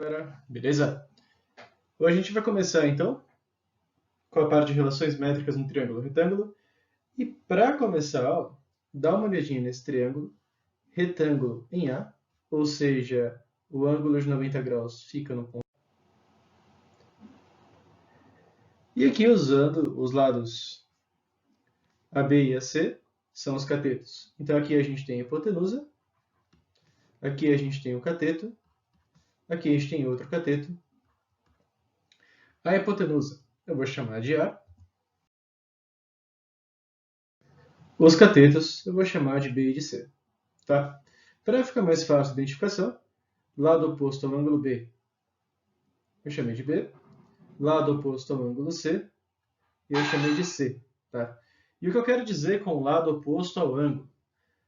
galera, beleza? Hoje a gente vai começar então com a parte de relações métricas no triângulo retângulo. E para começar a aula, dá uma olhadinha nesse triângulo retângulo em A, ou seja, o ângulo de 90 graus fica no ponto. E aqui usando os lados AB e AC, são os catetos. Então aqui a gente tem a hipotenusa, aqui a gente tem o cateto, aqui a gente tem outro cateto. A hipotenusa eu vou chamar de A. Os catetos eu vou chamar de B e de C. Tá? Para ficar mais fácil a identificação, lado oposto ao ângulo B eu chamei de B, lado oposto ao ângulo C eu chamei de C. Tá? E o que eu quero dizer com lado oposto ao ângulo?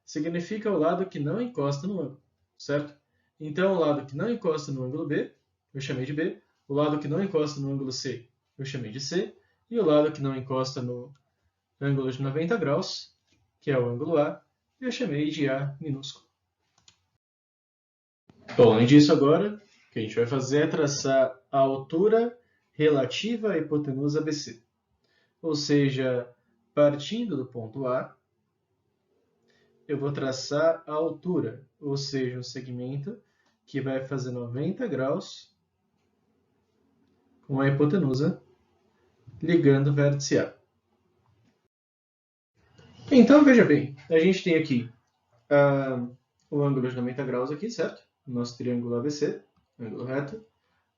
Significa o lado que não encosta no ângulo, certo? Então, o lado que não encosta no ângulo B, eu chamei de B. O lado que não encosta no ângulo C, eu chamei de C. E o lado que não encosta no ângulo de 90 graus, que é o ângulo A, eu chamei de A minúsculo. Bom, além disso agora, o que a gente vai fazer é traçar a altura relativa à hipotenusa BC. Ou seja, partindo do ponto A, eu vou traçar a altura, ou seja, um segmento que vai fazer 90 graus com a hipotenusa ligando o vértice A. Então, veja bem, a gente tem aqui o ângulo de 90 graus aqui, certo? O nosso triângulo ABC, ângulo reto.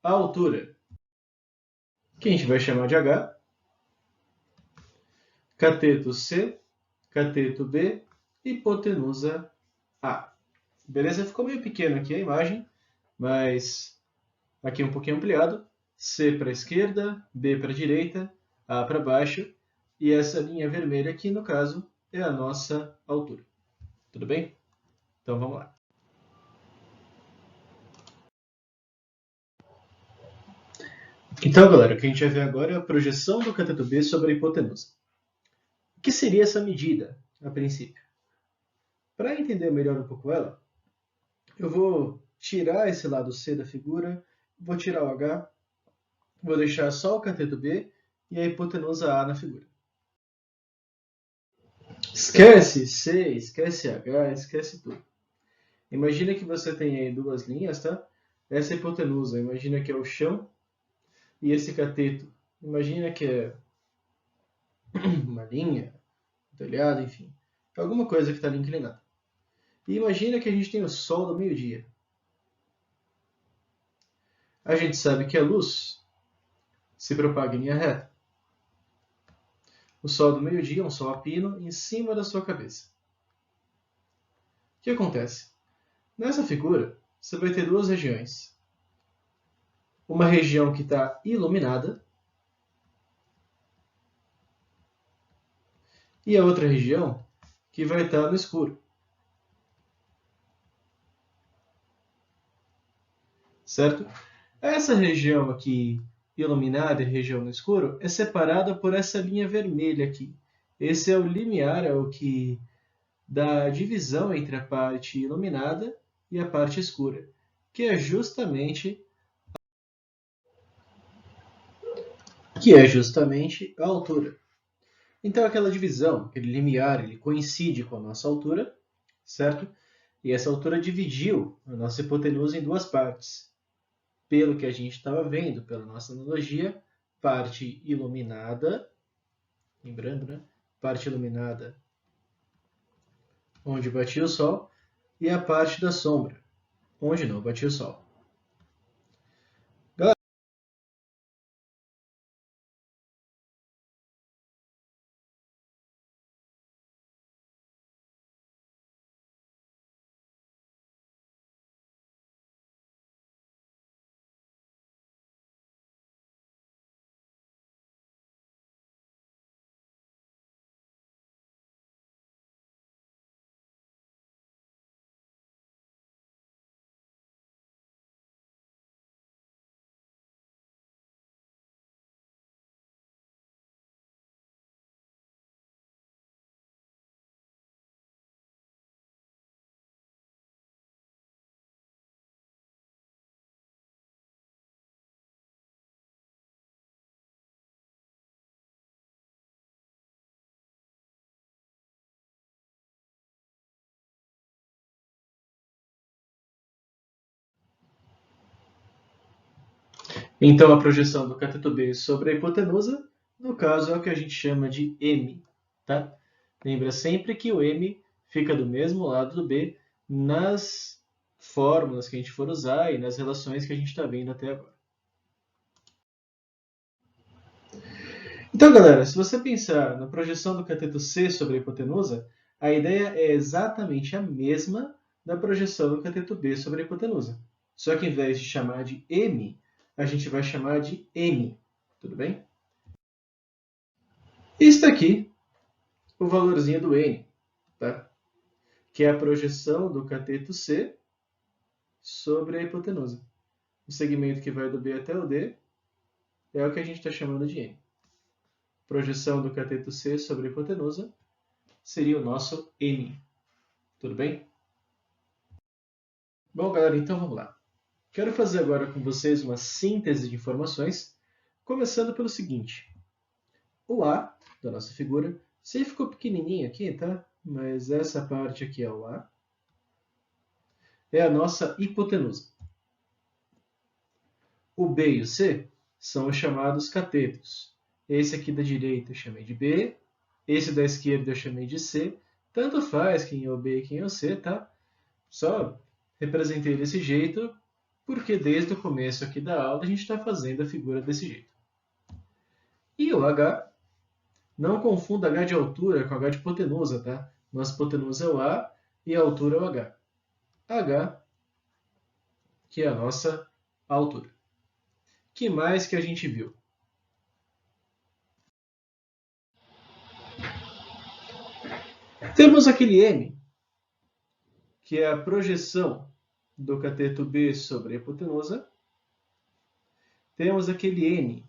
A altura, que a gente vai chamar de H. Cateto C, cateto B, hipotenusa A. Beleza? Ficou meio pequeno aqui a imagem, mas aqui um pouquinho ampliado. C para a esquerda, B para a direita, A para baixo. E essa linha vermelha aqui, no caso, é a nossa altura. Tudo bem? Então vamos lá. Então, galera, o que a gente vai ver agora é a projeção do cateto B sobre a hipotenusa. O que seria essa medida, a princípio? Para entender melhor um pouco ela, eu vou tirar esse lado C da figura, vou tirar o H, vou deixar só o cateto B e a hipotenusa A na figura. Esquece C, esquece H, esquece tudo. Imagina que você tem aí duas linhas, tá? Essa hipotenusa, imagina que é o chão, e esse cateto, imagina que é uma linha, um telhado, enfim, alguma coisa que está ali inclinada. E imagina que a gente tem o sol do meio-dia. A gente sabe que a luz se propaga em linha reta. O sol do meio-dia é um sol a pino em cima da sua cabeça. O que acontece? Nessa figura, você vai ter duas regiões. Uma região que está iluminada e a outra região que vai estar no escuro. Certo? Essa região aqui iluminada e região no escuro é separada por essa linha vermelha aqui. Esse é o limiar, é o que dá a divisão entre a parte iluminada e a parte escura, que é justamente a altura. Então aquela divisão, aquele limiar, ele coincide com a nossa altura, certo? E essa altura dividiu a nossa hipotenusa em duas partes. Pelo que a gente estava vendo, pela nossa analogia, parte iluminada, lembrando, né? Parte iluminada onde batia o sol, e a parte da sombra, onde não batia o sol. Então, a projeção do cateto B sobre a hipotenusa, no caso, é o que a gente chama de M. Tá? Lembra sempre que o M fica do mesmo lado do B nas fórmulas que a gente for usar e nas relações que a gente está vendo até agora. Então, galera, se você pensar na projeção do cateto C sobre a hipotenusa, a ideia é exatamente a mesma da projeção do cateto B sobre a hipotenusa. Só que, ao invés de chamar de M, a gente vai chamar de N. Tudo bem? E está aqui o valorzinho do N, tá? Que é a projeção do cateto C sobre a hipotenusa. O segmento que vai do B até o D é o que a gente está chamando de N. Projeção do cateto C sobre a hipotenusa seria o nosso N. Tudo bem? Bom, galera, então vamos lá. Quero fazer agora com vocês uma síntese de informações, começando pelo seguinte. O A da nossa figura, você ficou pequenininho aqui, tá? Mas essa parte aqui é o A. É a nossa hipotenusa. O B e o C são os chamados catetos. Esse aqui da direita eu chamei de B, esse da esquerda eu chamei de C. Tanto faz quem é o B e quem é o C, tá? Só representei desse jeito, porque desde o começo aqui da aula a gente está fazendo a figura desse jeito. E o H, não confunda H de altura com H de hipotenusa, tá? Nossa hipotenusa é o A e a altura é o H. H, que é a nossa altura. Que mais que a gente viu? Temos aquele M, que é a projeção do cateto B sobre a hipotenusa. Temos aquele N,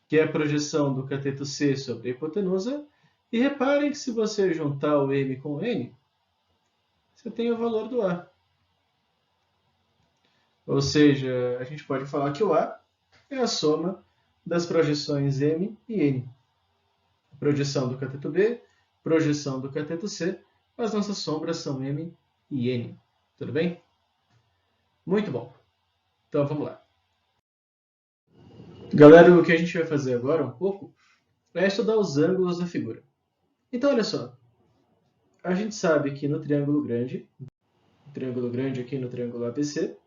que é a projeção do cateto C sobre a hipotenusa. E reparem que se você juntar o M com o N, você tem o valor do A. Ou seja, a gente pode falar que o A é a soma das projeções M e N. Projeção do cateto B, projeção do cateto C, as nossas sombras são M e N. Tudo bem? Muito bom. Então vamos lá. Galera, o que a gente vai fazer agora um pouco é estudar os ângulos da figura. Então olha só, a gente sabe que no triângulo grande aqui no triângulo ABC,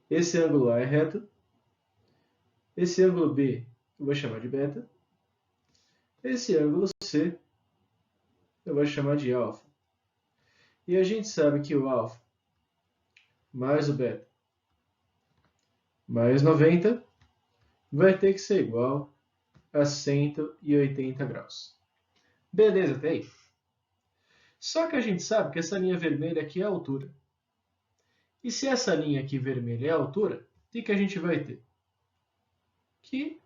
esse ângulo A é reto, esse ângulo B eu vou chamar de beta, esse ângulo C eu vou chamar de alfa. E a gente sabe que o alfa mais o beta mais 90 vai ter que ser igual a 180 graus. Beleza, até aí. Só que a gente sabe que essa linha vermelha aqui é a altura. E se essa linha aqui vermelha é a altura, o que a gente vai ter? Que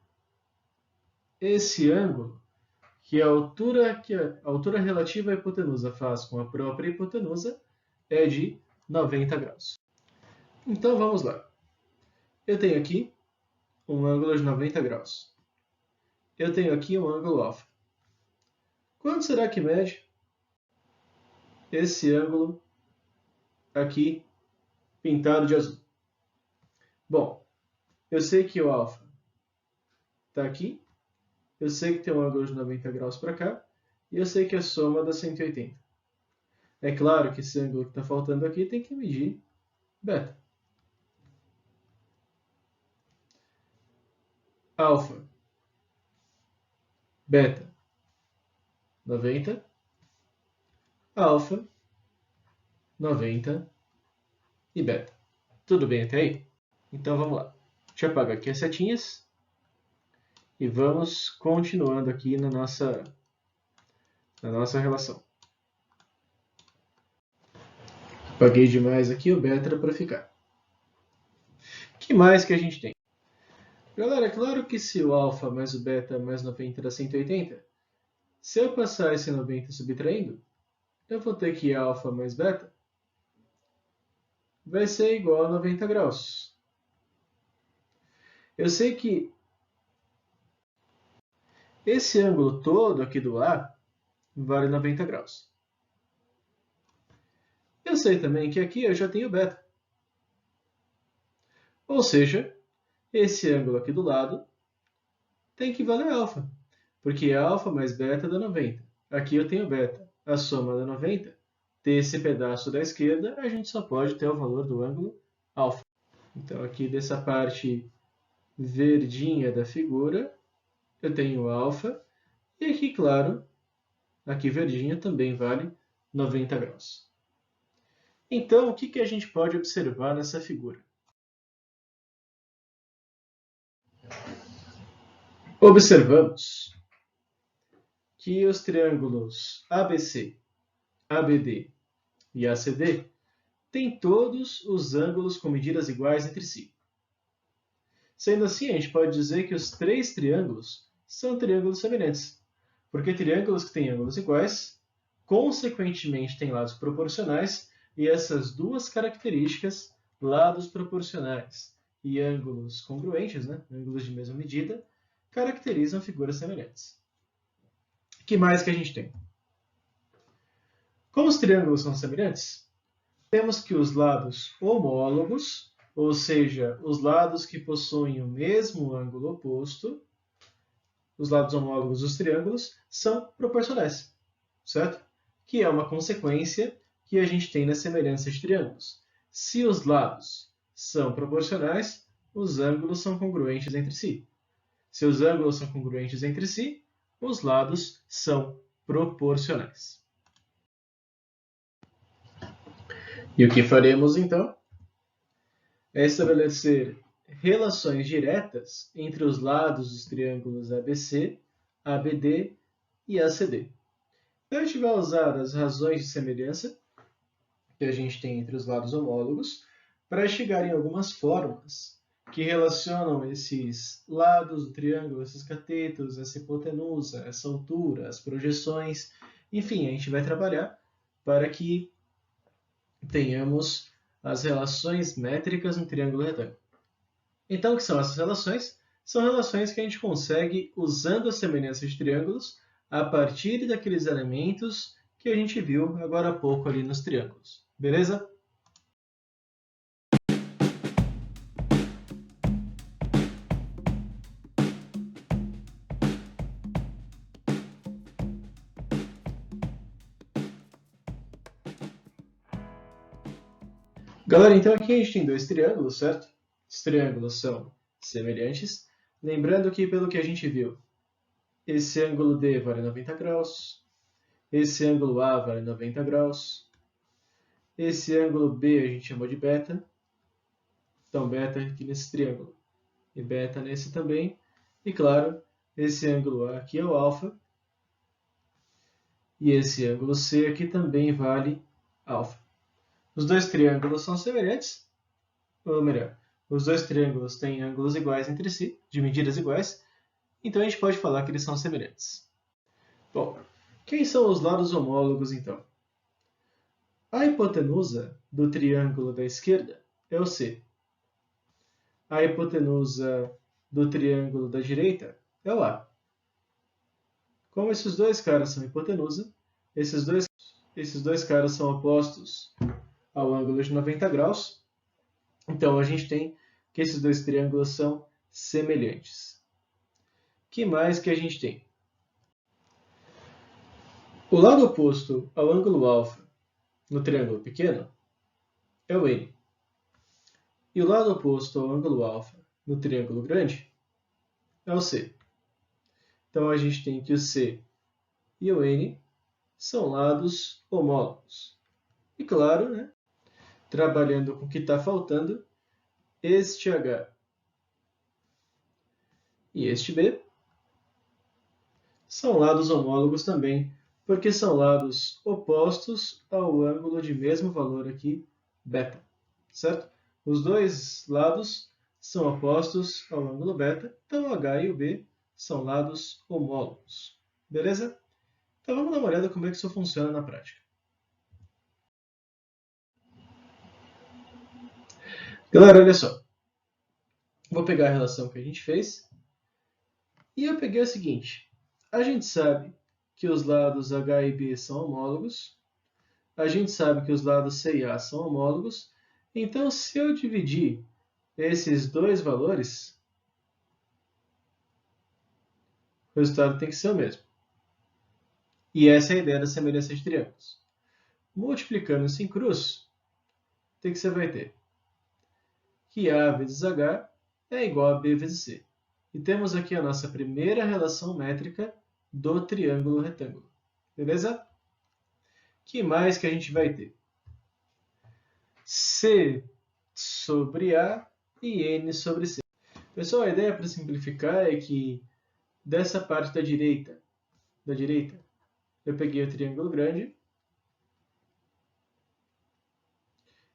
esse ângulo, que a altura relativa à hipotenusa faz com a própria hipotenusa, é de 90 graus. Então vamos lá. Eu tenho aqui um ângulo de 90 graus. Eu tenho aqui um ângulo alfa. Quanto será que mede esse ângulo aqui pintado de azul? Bom, eu sei que o alfa está aqui, eu sei que tem um ângulo de 90 graus para cá, e eu sei que a soma dá 180. É claro que esse ângulo que está faltando aqui tem que medir beta. Alfa, beta, 90. Alfa, 90 e beta. Tudo bem até aí? Então vamos lá. Deixa eu apagar aqui as setinhas. E vamos continuando aqui na nossa relação. Apaguei demais aqui o beta para ficar. O que mais que a gente tem? Galera, é claro que se o alfa mais o beta mais 90 dá 180, se eu passar esse 90 subtraindo, eu vou ter que alfa mais beta vai ser igual a 90 graus. Eu sei que esse ângulo todo aqui do A vale 90 graus. Eu sei também que aqui eu já tenho beta. Ou seja, esse ângulo aqui do lado tem que valer alfa, porque alfa mais beta dá 90. Aqui eu tenho beta, a soma dá 90. Desse pedaço da esquerda, a gente só pode ter o valor do ângulo alfa. Então, aqui dessa parte verdinha da figura, eu tenho alfa, e aqui, claro, aqui verdinha também vale 90 graus. Então, o que a gente pode observar nessa figura? Observamos que os triângulos ABC, ABD e ACD têm todos os ângulos com medidas iguais entre si. Sendo assim, a gente pode dizer que os três triângulos são triângulos semelhantes, porque triângulos que têm ângulos iguais, consequentemente, têm lados proporcionais, e essas duas características, lados proporcionais e ângulos congruentes, ângulos de mesma medida, caracterizam figuras semelhantes. O que mais que a gente tem? Como os triângulos são semelhantes, temos que os lados homólogos, ou seja, os lados que possuem o mesmo ângulo oposto, os lados homólogos dos triângulos, são proporcionais, certo? Que é uma consequência que a gente tem na semelhança de triângulos. Se os lados são proporcionais, os ângulos são congruentes entre si. Se os ângulos são congruentes entre si, os lados são proporcionais. E o que faremos, então? É estabelecer relações diretas entre os lados dos triângulos ABC, ABD e ACD. Então, a gente vai usar as razões de semelhança que a gente tem entre os lados homólogos para chegar em algumas fórmulas que relacionam esses lados do triângulo, esses catetos, essa hipotenusa, essa altura, as projeções. Enfim, a gente vai trabalhar para que tenhamos as relações métricas no triângulo retângulo. Então, o que são essas relações? São relações que a gente consegue usando as semelhanças de triângulos a partir daqueles elementos que a gente viu agora há pouco ali nos triângulos. Beleza? Galera, então aqui a gente tem dois triângulos, certo? Os triângulos são semelhantes. Lembrando que, pelo que a gente viu, esse ângulo D vale 90 graus, esse ângulo A vale 90 graus, esse ângulo B a gente chamou de beta, então beta aqui nesse triângulo, e beta nesse também, e claro, esse ângulo A aqui é o alfa, e esse ângulo C aqui também vale alfa. Os dois triângulos são semelhantes, ou melhor, os dois triângulos têm ângulos iguais entre si, de medidas iguais, então a gente pode falar que eles são semelhantes. Bom, quem são os lados homólogos então? A hipotenusa do triângulo da esquerda é o C. A hipotenusa do triângulo da direita é o A. Como esses dois caras são hipotenusa, esses dois caras são opostos ao ângulo de 90 graus, então a gente tem que esses dois triângulos são semelhantes. O que mais que a gente tem? O lado oposto ao ângulo alfa no triângulo pequeno é o N. E o lado oposto ao ângulo alfa no triângulo grande é o C. Então a gente tem que o C e o N são lados homólogos. E claro, trabalhando com o que está faltando, este H e este B são lados homólogos também, porque são lados opostos ao ângulo de mesmo valor aqui, beta, certo? Os dois lados são opostos ao ângulo beta, então o H e o B são lados homólogos. Beleza? Então vamos dar uma olhada como é que isso funciona na prática. Galera, olha só. Vou pegar a relação que a gente fez e eu peguei o seguinte. A gente sabe que os lados H e B são homólogos. A gente sabe que os lados C e A são homólogos. Então, se eu dividir esses dois valores, o resultado tem que ser o mesmo. E essa é a ideia da semelhança de triângulos. Multiplicando isso em cruz, o que você vai ter? Que A vezes H é igual a B vezes C. E temos aqui a nossa primeira relação métrica do triângulo retângulo. Beleza? Que mais que a gente vai ter? C sobre A e N sobre C. Pessoal, a ideia para simplificar é que dessa parte da direita, eu peguei o triângulo grande,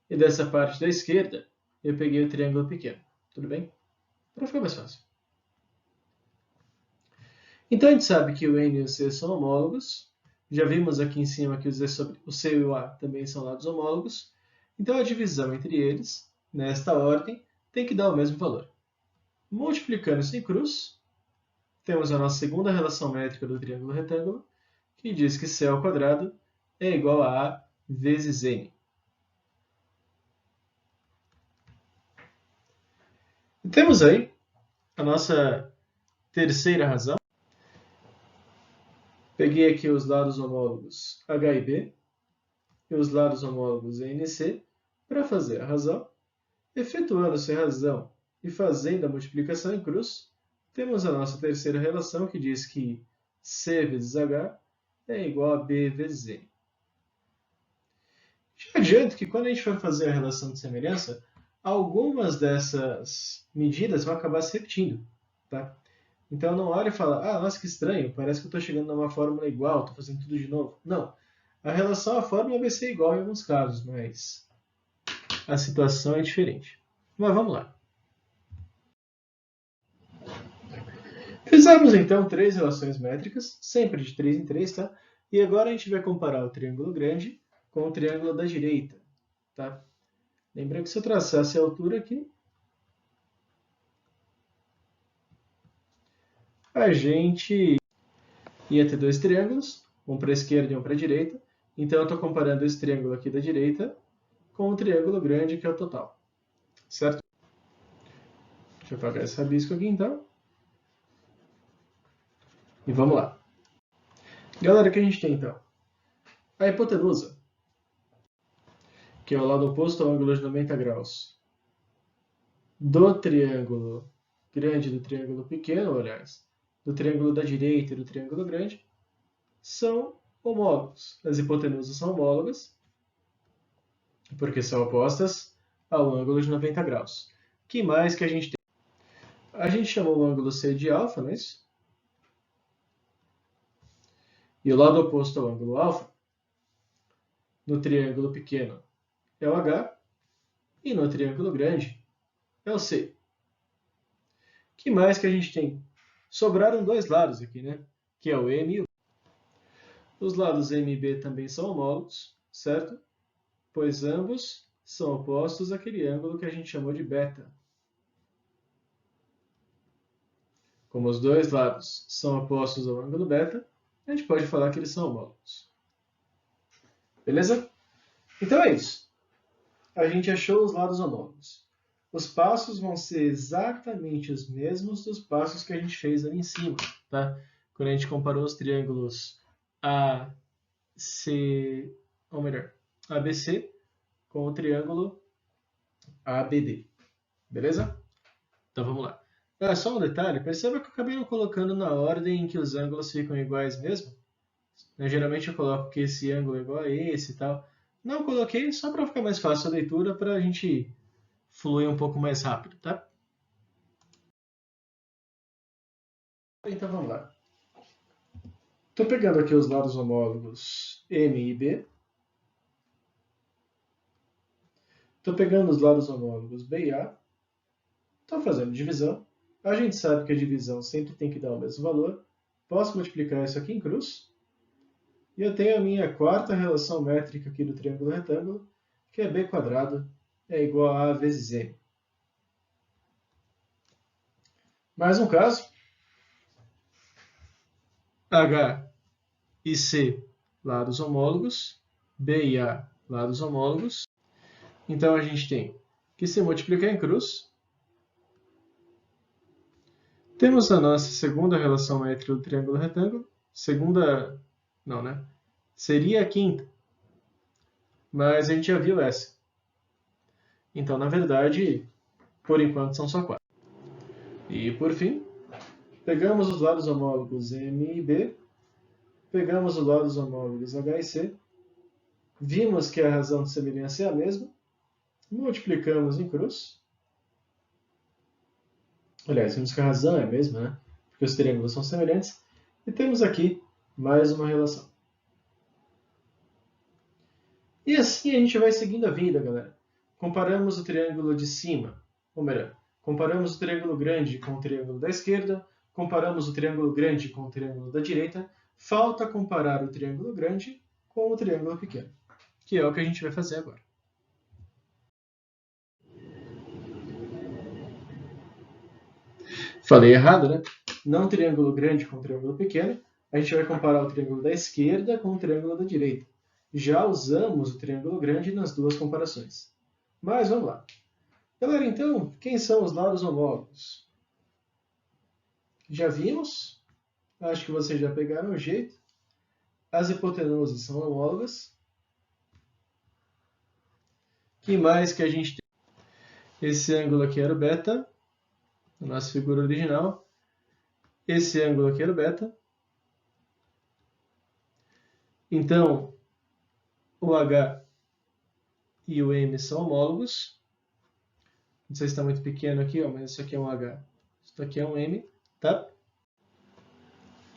e dessa parte da esquerda, eu peguei o triângulo pequeno. Tudo bem? Para ficar mais fácil. Então, a gente sabe que o N e o C são homólogos. Já vimos aqui em cima que o C e o A também são lados homólogos. Então, a divisão entre eles, nesta ordem, tem que dar o mesmo valor. Multiplicando isso em cruz, temos a nossa segunda relação métrica do triângulo retângulo, que diz que C ao quadrado é igual a A vezes N. E temos aí a nossa terceira razão. Peguei aqui os lados homólogos H e B e os lados homólogos N e C para fazer a razão. Efetuando-se a razão e fazendo a multiplicação em cruz, temos a nossa terceira relação que diz que C vezes H é igual a B vezes N. Já adianto que quando a gente for fazer a relação de semelhança, algumas dessas medidas vão acabar se repetindo. Tá? Então não olhe e fala, nossa, que estranho, parece que eu estou chegando numa fórmula igual, estou fazendo tudo de novo. Não. A relação à fórmula vai ser igual em alguns casos, mas a situação é diferente. Mas vamos lá. Fizemos então 3 relações métricas, sempre de 3 em 3, tá? E agora a gente vai comparar o triângulo grande com o triângulo da direita, tá? Lembrando que se eu traçasse a altura aqui, a gente ia ter dois triângulos, um para a esquerda e um para a direita. Então eu estou comparando esse triângulo aqui da direita com o triângulo grande, que é o total. Certo? Deixa eu apagar esse rabisco aqui então. E vamos lá. Galera, o que a gente tem então? A hipotenusa, que é o lado oposto ao ângulo de 90 graus do triângulo grande e do triângulo pequeno, aliás, do triângulo da direita e do triângulo grande, são homólogos. As hipotenusas são homólogas, porque são opostas ao ângulo de 90 graus. O que mais que a gente tem? A gente chamou o ângulo C de alfa, não é isso? E o lado oposto ao ângulo alfa, no triângulo pequeno, é o H, e no triângulo grande é o C. O que mais que a gente tem? Sobraram dois lados aqui, né? Que é o M e o B. Os lados M e B também são homólogos, certo? Pois ambos são opostos àquele ângulo que a gente chamou de beta. Como os dois lados são opostos ao ângulo beta, a gente pode falar que eles são homólogos. Beleza? Então é isso. A gente achou os lados homólogos. Os passos vão ser exatamente os mesmos dos passos que a gente fez ali em cima, tá? Quando a gente comparou os triângulos ABC com o triângulo ABD. Beleza? Então vamos lá. Só um detalhe, perceba que eu acabei não colocando na ordem em que os ângulos ficam iguais mesmo. Geralmente eu coloco que esse ângulo é igual a esse e tal. Não coloquei só para ficar mais fácil a leitura, para a gente fluir um pouco mais rápido, tá? Então vamos lá. Estou pegando aqui os lados homólogos M e B. Estou pegando os lados homólogos B e A. Estou fazendo divisão. A gente sabe que a divisão sempre tem que dar o mesmo valor. Posso multiplicar isso aqui em cruz. E eu tenho a minha quarta relação métrica aqui do triângulo retângulo, que é B quadrado é igual a A vezes M. Mais um caso. H e C, lados homólogos. B e A, lados homólogos. Então a gente tem que se multiplicar em cruz, Temos a nossa segunda relação métrica do triângulo retângulo. Segunda, não, né? Seria a quinta, mas a gente já viu essa. Então, na verdade, por enquanto são só 4. E, por fim, pegamos os lados homólogos M e B, pegamos os lados homólogos H e C, vimos que a razão de semelhança é a mesma, multiplicamos em cruz. Aliás, vimos que a razão é a mesma, né? Porque os triângulos são semelhantes. E temos aqui mais uma relação. E assim a gente vai seguindo a vida, galera. Comparamos o triângulo de cima, ou melhor, comparamos o triângulo grande com o triângulo da esquerda, comparamos o triângulo grande com o triângulo da direita, falta comparar o triângulo grande com o triângulo pequeno, que é o que a gente vai fazer agora. Falei errado, né? Não triângulo grande com triângulo pequeno, a gente vai comparar o triângulo da esquerda com o triângulo da direita. Já usamos o triângulo grande nas duas comparações. Mas vamos lá. Galera, então, quem são os lados homólogos? Já vimos? Acho que vocês já pegaram o jeito. As hipotenuses são homólogas. O que mais que a gente tem? Esse ângulo aqui era o beta, na nossa figura original. Esse ângulo aqui era o beta. Então, o H e o M são homólogos. Não sei se está muito pequeno aqui, ó, mas isso aqui é um H, isso aqui é um M, tá?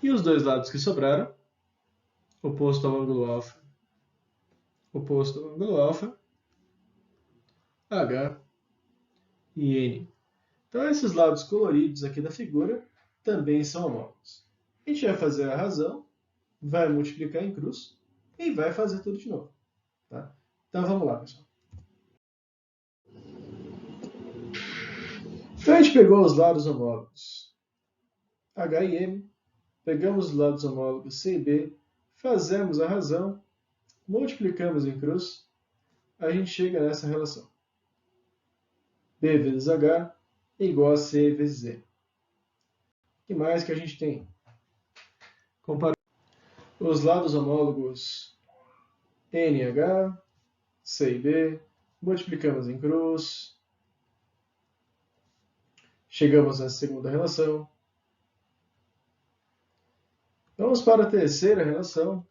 E os dois lados que sobraram, oposto ao ângulo alfa, oposto ao ângulo alfa, H e N. Então, esses lados coloridos aqui da figura também são homólogos. A gente vai fazer a razão, vai multiplicar em cruz e vai fazer tudo de novo. Tá? Então, vamos lá, pessoal. Então, a gente pegou os lados homólogos H e M, pegamos os lados homólogos C e B, fazemos a razão, multiplicamos em cruz, a gente chega nessa relação. B vezes H é igual a C vezes M. O que mais que a gente tem? Comparando os lados homólogos NH, C e B, multiplicamos em cruz, chegamos à segunda relação. Vamos para a terceira relação.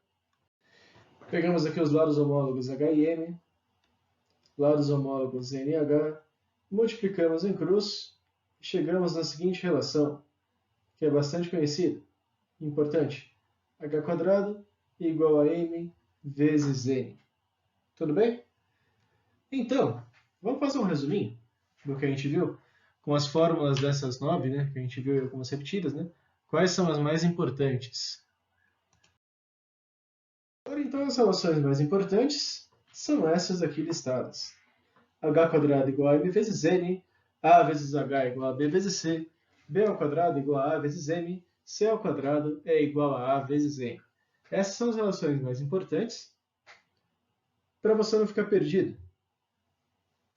Pegamos aqui os lados homólogos H e M, lados homólogos NH, multiplicamos em cruz e chegamos na seguinte relação, que é bastante conhecida, importante. H² é igual a M vezes N. Tudo bem? Então, vamos fazer um resuminho do que a gente viu? Com as fórmulas dessas 9, né, que a gente viu algumas repetidas, né? Quais são as mais importantes? Agora, então, as relações mais importantes são essas aqui listadas. H² igual a M vezes N, A vezes H é igual a B vezes C, B² igual a A vezes M, C² é igual a A vezes N. Essas são as relações mais importantes para você não ficar perdido.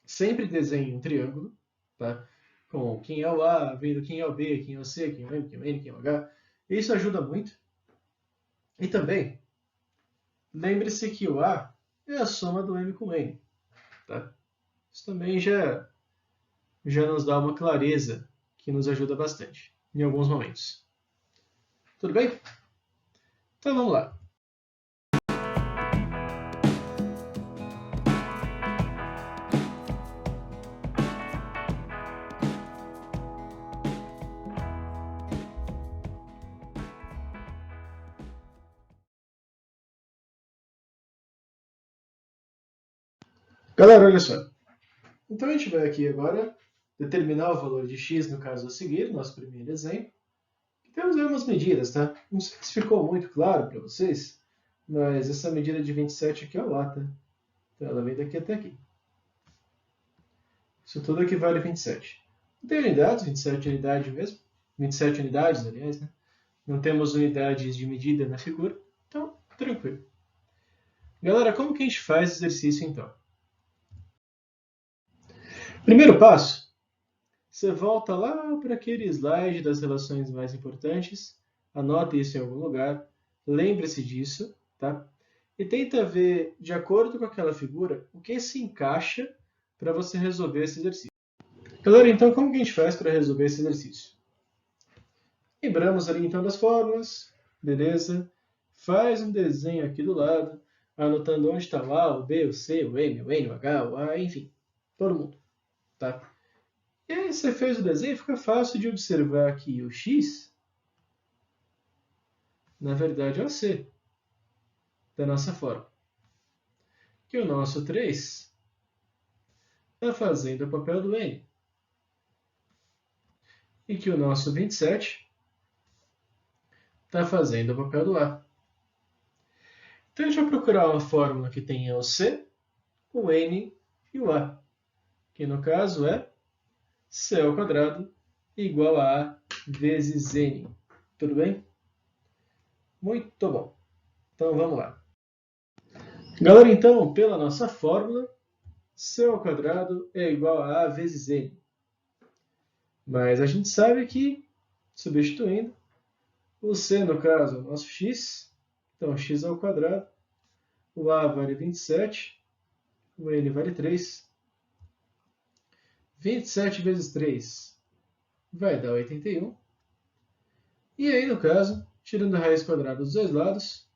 Sempre desenhe um triângulo, tá? Com quem é o A, vendo quem é o B, quem é o C, quem é o M, quem é o N, quem é o H. Isso ajuda muito. E também, lembre-se que o A é a soma do M com o N. Tá? Isso também já nos dá uma clareza que nos ajuda bastante em alguns momentos. Tudo bem? Então vamos lá. Galera, olha só. Então a gente vai aqui agora determinar o valor de x no caso a seguir, nosso primeiro exemplo. Temos aí umas medidas, tá? Não sei se ficou muito claro para vocês, mas essa medida de 27 aqui é o lata. Então ela vem daqui até aqui. Isso tudo equivale a 27. Não tem unidades, 27 unidades mesmo. 27 unidades, aliás, né? Não temos unidades de medida na figura, então tranquilo. Galera, como que a gente faz o exercício então? Primeiro passo, você volta lá para aquele slide das relações mais importantes, anota isso em algum lugar, lembre-se disso, tá? E tenta ver, de acordo com aquela figura, o que se encaixa para você resolver esse exercício. Galera, então como que a gente faz para resolver esse exercício? Lembramos ali então das fórmulas, beleza? Faz um desenho aqui do lado, anotando onde está o A, o B, o C, o M, o N, o H, o A, enfim, todo mundo, tá? E aí você fez o desenho, fica fácil de observar que o X, na verdade, é o C da nossa fórmula. Que o nosso 3 está fazendo o papel do N. E que o nosso 27 está fazendo o papel do A. Então a gente vai procurar uma fórmula que tenha o C, o N e o A. Que no caso é C ao quadrado igual a A vezes N. Tudo bem? Muito bom. Então vamos lá. Galera, então, pela nossa fórmula, C ao quadrado é igual a A vezes N. Mas a gente sabe que, substituindo, o C, no caso, é o nosso x. Então, x ao quadrado. O A vale 27. O N vale 3. 27 vezes 3 vai dar 81. E aí, no caso, tirando a raiz quadrada dos dois lados,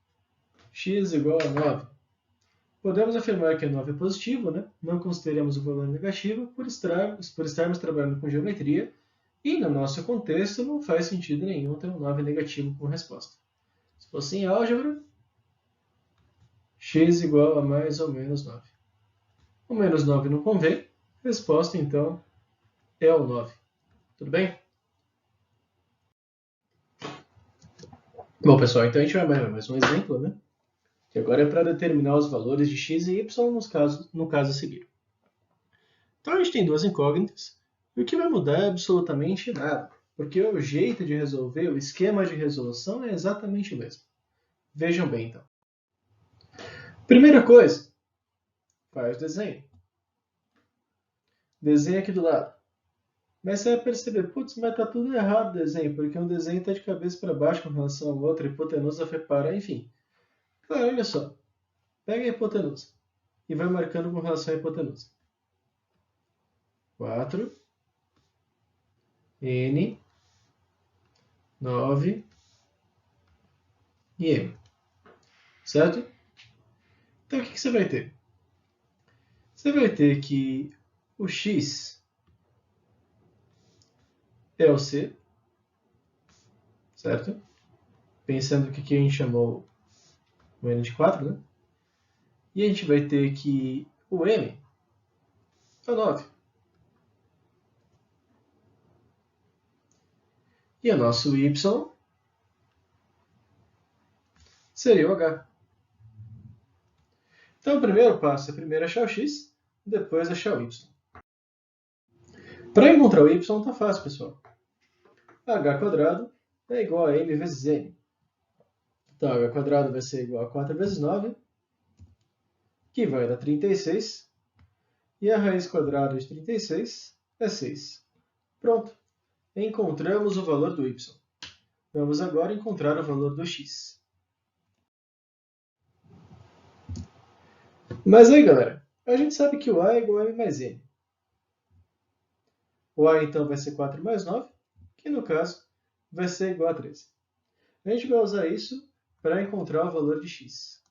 x igual a 9. Podemos afirmar que 9 é positivo, né? Não consideramos o valor negativo por estarmos trabalhando com geometria e, no nosso contexto, não faz sentido nenhum ter um 9 negativo como resposta. Se fosse em álgebra, x igual a mais ou menos 9. O menos 9 não convém, resposta, então, é o 9. Tudo bem? Bom, pessoal, então a gente vai mais um exemplo, né? Que agora é para determinar os valores de x e y no caso a seguir. Então a gente tem duas incógnitas, e o que vai mudar é absolutamente nada, porque o jeito de resolver, o esquema de resolução é exatamente o mesmo. Vejam bem, então. Primeira coisa, faz o desenho. Desenho aqui do lado. Mas você vai perceber, putz, mas tá tudo errado o desenho, porque um desenho está de cabeça para baixo com relação ao outro, a hipotenusa foi parar, enfim. Claro, olha só. Pega a hipotenusa e vai marcando com relação à hipotenusa. 4, N, 9 e M. Certo? Então o que você vai ter? Você vai ter que o x é o c, certo? Pensando que aqui a gente chamou o n de 4, né? E a gente vai ter que o m é o 9. E o nosso y seria o h. Então o primeiro passo é primeiro achar o x, depois achar o y. Para encontrar o y está fácil, pessoal. H quadrado é igual a m vezes n. Então h quadrado vai ser igual a 4 vezes 9, que vai dar 36. E a raiz quadrada de 36 é 6. Pronto. Encontramos o valor do y. Vamos agora encontrar o valor do x. Mas aí, galera, a gente sabe que o a é igual a m mais n. O a, então, vai ser 4 mais 9, que, no caso, vai ser igual a 13. A gente vai usar isso para encontrar o valor de x.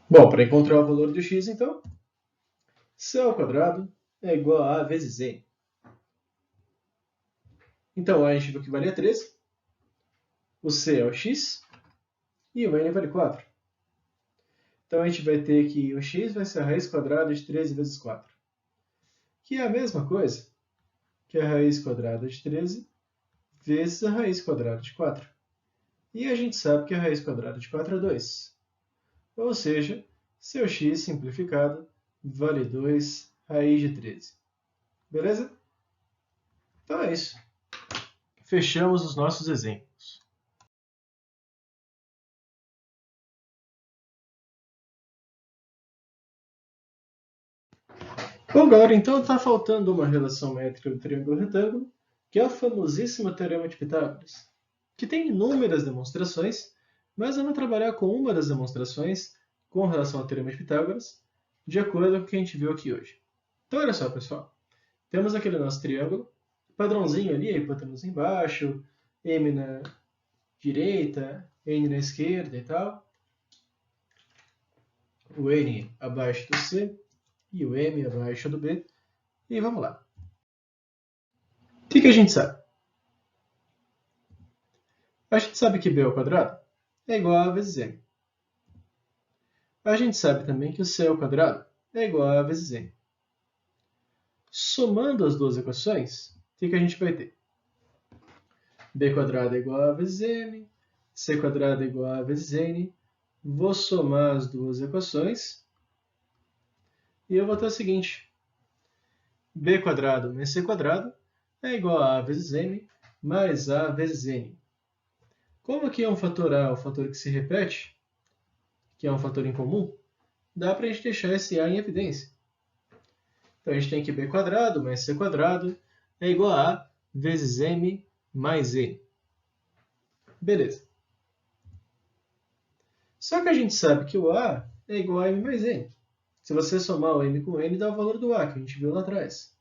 Bom, para encontrar o valor de x, então, c ao quadrado é igual a vezes n. Então, a gente viu que valia 13, o c é o x e o n vale 4. Então, a gente vai ter que o x vai ser a raiz quadrada de 13 vezes 4, que é a mesma coisa que a raiz quadrada de 13 vezes a raiz quadrada de 4. E a gente sabe que a raiz quadrada de 4 é 2. Ou seja, seu x simplificado vale 2 raiz de 13. Beleza? Então é isso. Fechamos os nossos exemplos. Bom, galera, então está faltando uma relação métrica do triângulo retângulo, que é o famosíssimo Teorema de Pitágoras, que tem inúmeras demonstrações, mas eu vou trabalhar com uma das demonstrações com relação ao Teorema de Pitágoras, de acordo com o que a gente viu aqui hoje. Então, olha só, pessoal. Temos aquele nosso triângulo, padrãozinho ali, a hipotenusa embaixo, M na direita, N na esquerda e tal. O N abaixo do C e o M abaixo do B. E vamos lá. O que a gente sabe? A gente sabe que B ao quadrado é igual a vezes M. A gente sabe também que o C ao quadrado é igual a vezes M. Somando as duas equações, o que a gente vai ter? B quadrado é igual a vezes M, C quadrado é igual a vezes N. Vou somar as duas equações e eu vou ter o seguinte: B quadrado mais C quadrado é igual a vezes M mais A vezes N. Como aqui é um fator A, um fator que se repete, que é um fator incomum, dá para a gente deixar esse A em evidência. Então a gente tem que B quadrado mais C quadrado é igual a A vezes M mais N. Beleza. Só que a gente sabe que o A é igual a M mais N. Se você somar o M com N, dá o valor do A, que a gente viu lá atrás.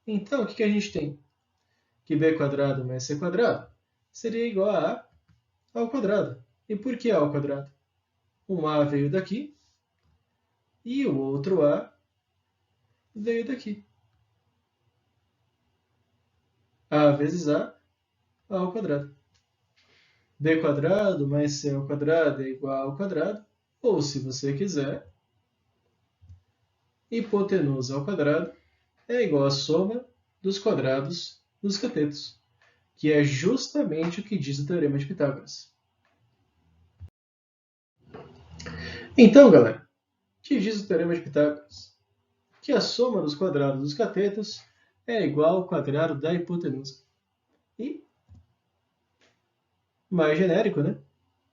Então, o que a gente tem? Que B quadrado mais C quadrado seria igual a A ao quadrado. E por que A ao quadrado? Um A veio daqui e o outro A veio daqui. A vezes A ao quadrado. B quadrado mais C ao quadrado é igual ao quadrado. Ou, se você quiser, hipotenusa ao quadrado é igual à soma dos quadrados dos catetos, que é justamente o que diz o Teorema de Pitágoras. Então, galera, o que diz o Teorema de Pitágoras? Que a soma dos quadrados dos catetos é igual ao quadrado da hipotenusa. E, mais genérico, né?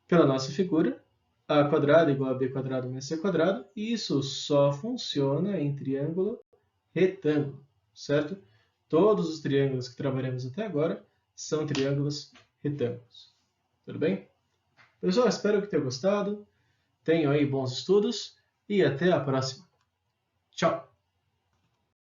Pela nossa figura, A quadrado é igual a B quadrado mais C quadrado, e isso só funciona em triângulo retângulo, certo? Todos os triângulos que trabalhamos até agora são triângulos retângulos. Tudo bem? Pessoal, espero que tenham gostado. Tenham aí bons estudos e até a próxima. Tchau!